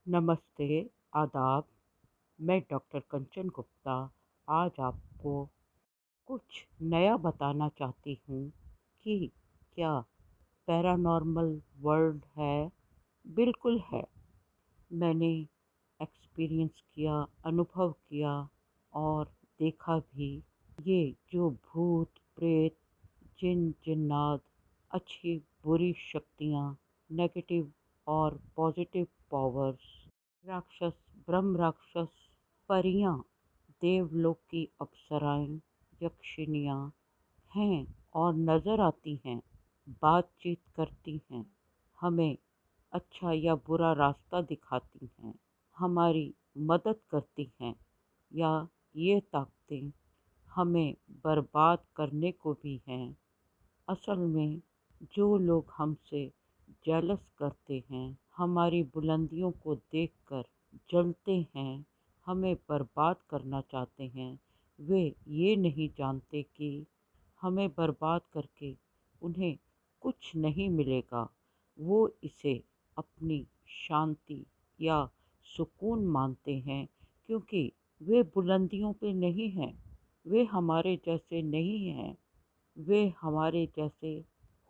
नमस्ते, आदाब। मैं डॉक्टर कंचन गुप्ता आज आपको कुछ नया बताना चाहती हूँ कि क्या पैरानॉर्मल वर्ल्ड है? बिल्कुल है। मैंने एक्सपीरियंस किया, अनुभव किया और देखा भी। ये जो भूत प्रेत, जिन जिन्नात, अच्छी बुरी शक्तियाँ, नेगेटिव और पॉजिटिव पावर्स, राक्षस, ब्रह्म राक्षस, परियां, देवलोक की अप्सराएं, यक्षिनियाँ हैं और नजर आती हैं, बातचीत करती हैं, हमें अच्छा या बुरा रास्ता दिखाती हैं, हमारी मदद करती हैं, या ये ताकतें हमें बर्बाद करने को भी हैं। असल में जो लोग हमसे जेलस करते हैं, हमारी बुलंदियों को देखकर जलते हैं, हमें बर्बाद करना चाहते हैं, वे ये नहीं जानते कि हमें बर्बाद करके उन्हें कुछ नहीं मिलेगा। वो इसे अपनी शांति या सुकून मानते हैं, क्योंकि वे बुलंदियों पे नहीं हैं, वे हमारे जैसे नहीं हैं, वे हमारे जैसे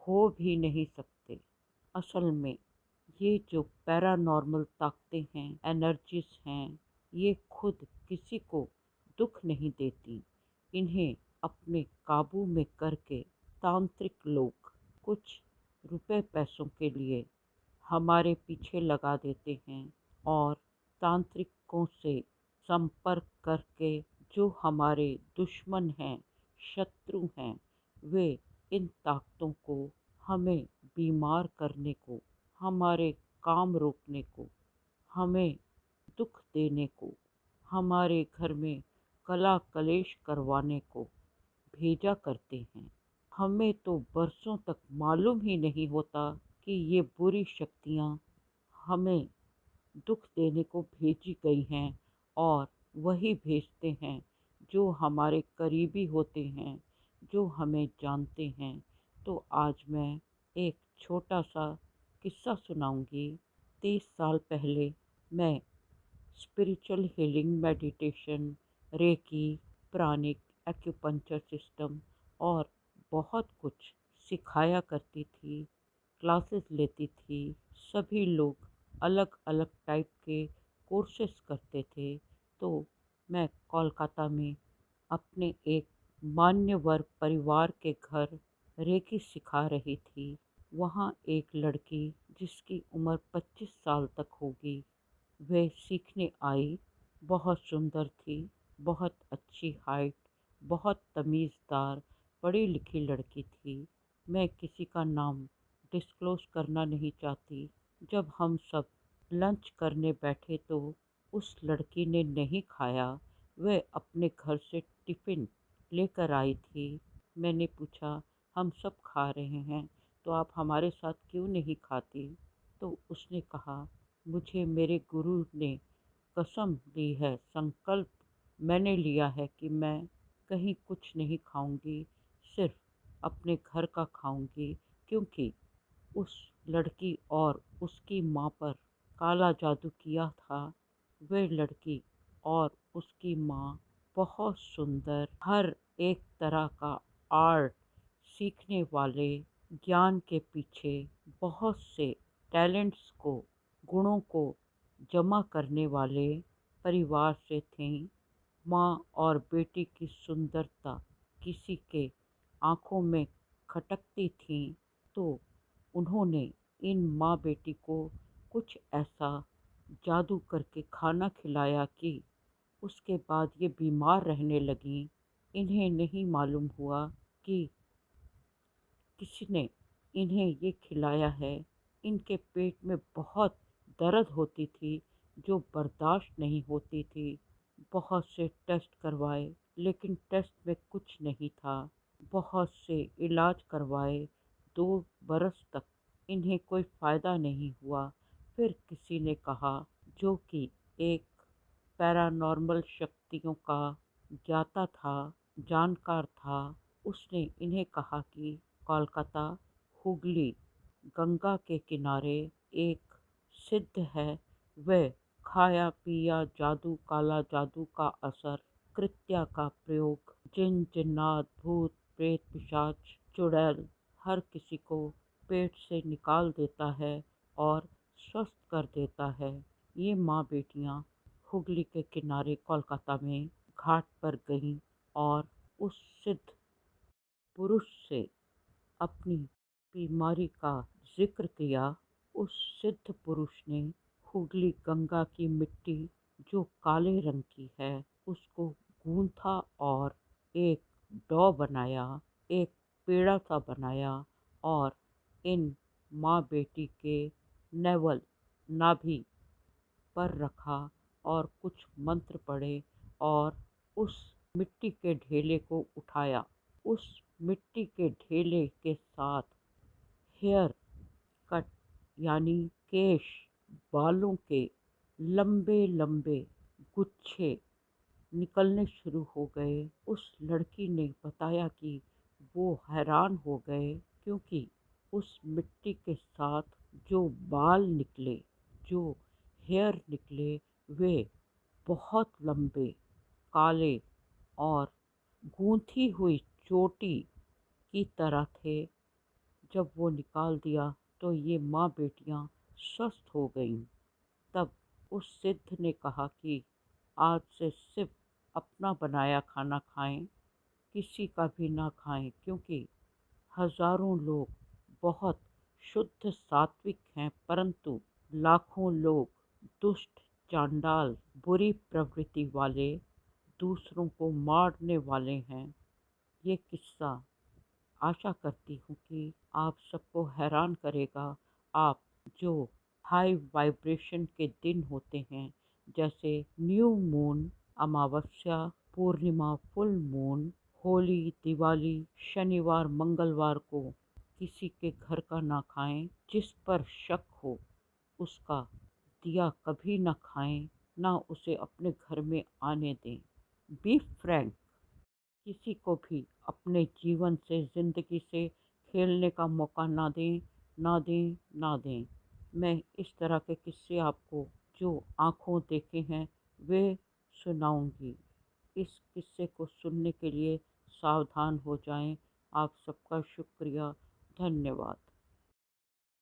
हो भी नहीं सकते। असल में ये जो पैरानॉर्मल ताकतें हैं, एनर्जीज हैं, ये खुद किसी को दुख नहीं देती। इन्हें अपने काबू में करके तांत्रिक लोग कुछ रुपए पैसों के लिए हमारे पीछे लगा देते हैं और तांत्रिकों से संपर्क करके जो हमारे दुश्मन हैं, शत्रु हैं, वे इन ताकतों को हमें बीमार करने को, हमारे काम रोकने को, हमें दुख देने को, हमारे घर में कला कलेश करवाने को भेजा करते हैं। हमें तो बरसों तक मालूम ही नहीं होता कि ये बुरी शक्तियाँ हमें दुख देने को भेजी गई हैं, और वही भेजते हैं जो हमारे करीबी होते हैं, जो हमें जानते हैं। तो आज मैं एक छोटा सा किस्सा सुनाऊंगी। 30 साल पहले मैं spiritual healing, meditation, reiki, pranic, acupuncture system और बहुत कुछ सिखाया करती थी, क्लासेस लेती थी। सभी लोग अलग अलग टाइप के कोर्सेस करते थे। तो मैं कोलकाता में अपने एक मान्यवर परिवार के घर रेकी सिखा रही थी। वहाँ एक लड़की जिसकी उम्र 25 साल तक होगी, वह सीखने आई। बहुत सुंदर थी, बहुत अच्छी हाइट, बहुत तमीज़दार, पढ़ी लिखी लड़की थी। मैं किसी का नाम डिस्क्लोज़ करना नहीं चाहती। जब हम सब लंच करने बैठे तो उस लड़की ने नहीं खाया। वह अपने घर से टिफ़िन लेकर आई थी। मैंने पूछा, हम सब खा रहे हैं तो आप हमारे साथ क्यों नहीं खाती? तो उसने कहा, मुझे मेरे गुरु ने कसम दी है, संकल्प मैंने लिया है कि मैं कहीं कुछ नहीं खाऊंगी, सिर्फ अपने घर का खाऊंगी, क्योंकि उस लड़की और उसकी माँ पर काला जादू किया था। वह लड़की और उसकी माँ बहुत सुंदर, हर एक तरह का आर्ट सीखने वाले, ज्ञान के पीछे बहुत से टैलेंट्स को, गुणों को जमा करने वाले परिवार से थीं। माँ और बेटी की सुंदरता किसी के आँखों में खटकती थी, तो उन्होंने इन माँ बेटी को कुछ ऐसा जादू करके खाना खिलाया कि उसके बाद ये बीमार रहने लगीं। इन्हें नहीं मालूम हुआ कि किसने इन्हें ये खिलाया है। इनके पेट में बहुत दर्द होती थी जो बर्दाश्त नहीं होती थी। बहुत से टेस्ट करवाए, लेकिन टेस्ट में कुछ नहीं था। बहुत से इलाज करवाए, 2 बरस तक इन्हें कोई फ़ायदा नहीं हुआ। फिर किसी ने कहा, जो कि एक पैरानॉर्मल शक्तियों का ज्ञाता था, जानकार था, उसने इन्हें कहा कि कोलकाता, हुगली, गंगा के किनारे एक सिद्ध है, वह खाया पिया जादू काला जादू का असर, कृत्या का प्रयोग, जिन जिन्नात भूत प्रेत पिशाच चुड़ैल हर किसी को पेट से निकाल देता है और स्वस्थ कर देता है। ये माँ बेटियाँ हुगली के किनारे कोलकाता में घाट पर गईं और उस सिद्ध पुरुष से अपनी बीमारी का जिक्र किया। उस सिद्ध पुरुष ने हुगली गंगा की मिट्टी जो काले रंग की है उसको गूंथा और एक डॉ बनाया, एक पेड़ा सा बनाया और इन माँ बेटी के नेवल नाभि पर रखा और कुछ मंत्र पढ़े और उस मिट्टी के ढेले को उठाया। उस मिट्टी के ढेले के साथ हेयर कट यानी केश, बालों के लंबे लंबे गुच्छे निकलने शुरू हो गए। उस लड़की ने बताया कि वो हैरान हो गए क्योंकि उस मिट्टी के साथ जो बाल निकले, जो हेयर निकले, वे बहुत लंबे, काले और गूंथी हुई चोटी की तरह थे। जब वो निकाल दिया तो ये माँ बेटियाँ स्वस्थ हो गईं। तब उस सिद्ध ने कहा कि आज से सिर्फ अपना बनाया खाना खाएं, किसी का भी ना खाएं, क्योंकि हजारों लोग बहुत शुद्ध सात्विक हैं, परंतु लाखों लोग दुष्ट, चांडाल, बुरी प्रवृत्ति वाले, दूसरों को मारने वाले हैं। ये किस्सा आशा करती हूँ कि आप सबको हैरान करेगा। आप जो हाई वाइब्रेशन के दिन होते हैं, जैसे न्यू मून, अमावस्या, पूर्णिमा, फुल मून, होली, दिवाली, शनिवार, मंगलवार को किसी के घर का ना खाएं। जिस पर शक हो उसका दिया कभी ना खाएं, ना उसे अपने घर में आने दें। बी फ्रैंक, किसी को भी अपने जीवन से, ज़िंदगी से खेलने का मौका ना दें, ना दें, ना दें। मैं इस तरह के किस्से आपको जो आँखों देखे हैं वे सुनाऊंगी। इस किस्से को सुनने के लिए सावधान हो जाएं। आप सबका शुक्रिया, धन्यवाद।